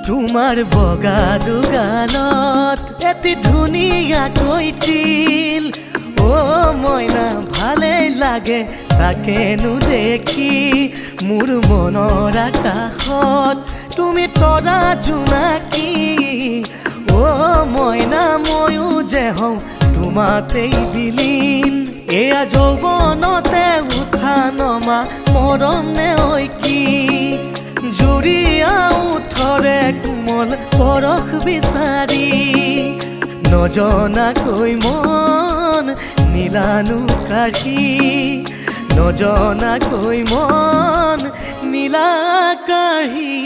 তোমাৰ বগা দুগালত এটি ধুনীয়াকৈ তিল মইনা ভালেই লাগে তাকেনো দেখি মোৰ মনৰ আকাশত তুমি তৰা জোনাকী মইনা ময়ো যে হওঁ তোমাতেই বিলীন এয়া যৌৱনতে উঠা নমা মৰম নে ঐ কি জুৰিয়া উঠৰে কোমল পৰশ বিচাৰি নজনাকৈ মন নীলানো কাঢ়ি নজনাকৈ মন নীলা কাঢ়ি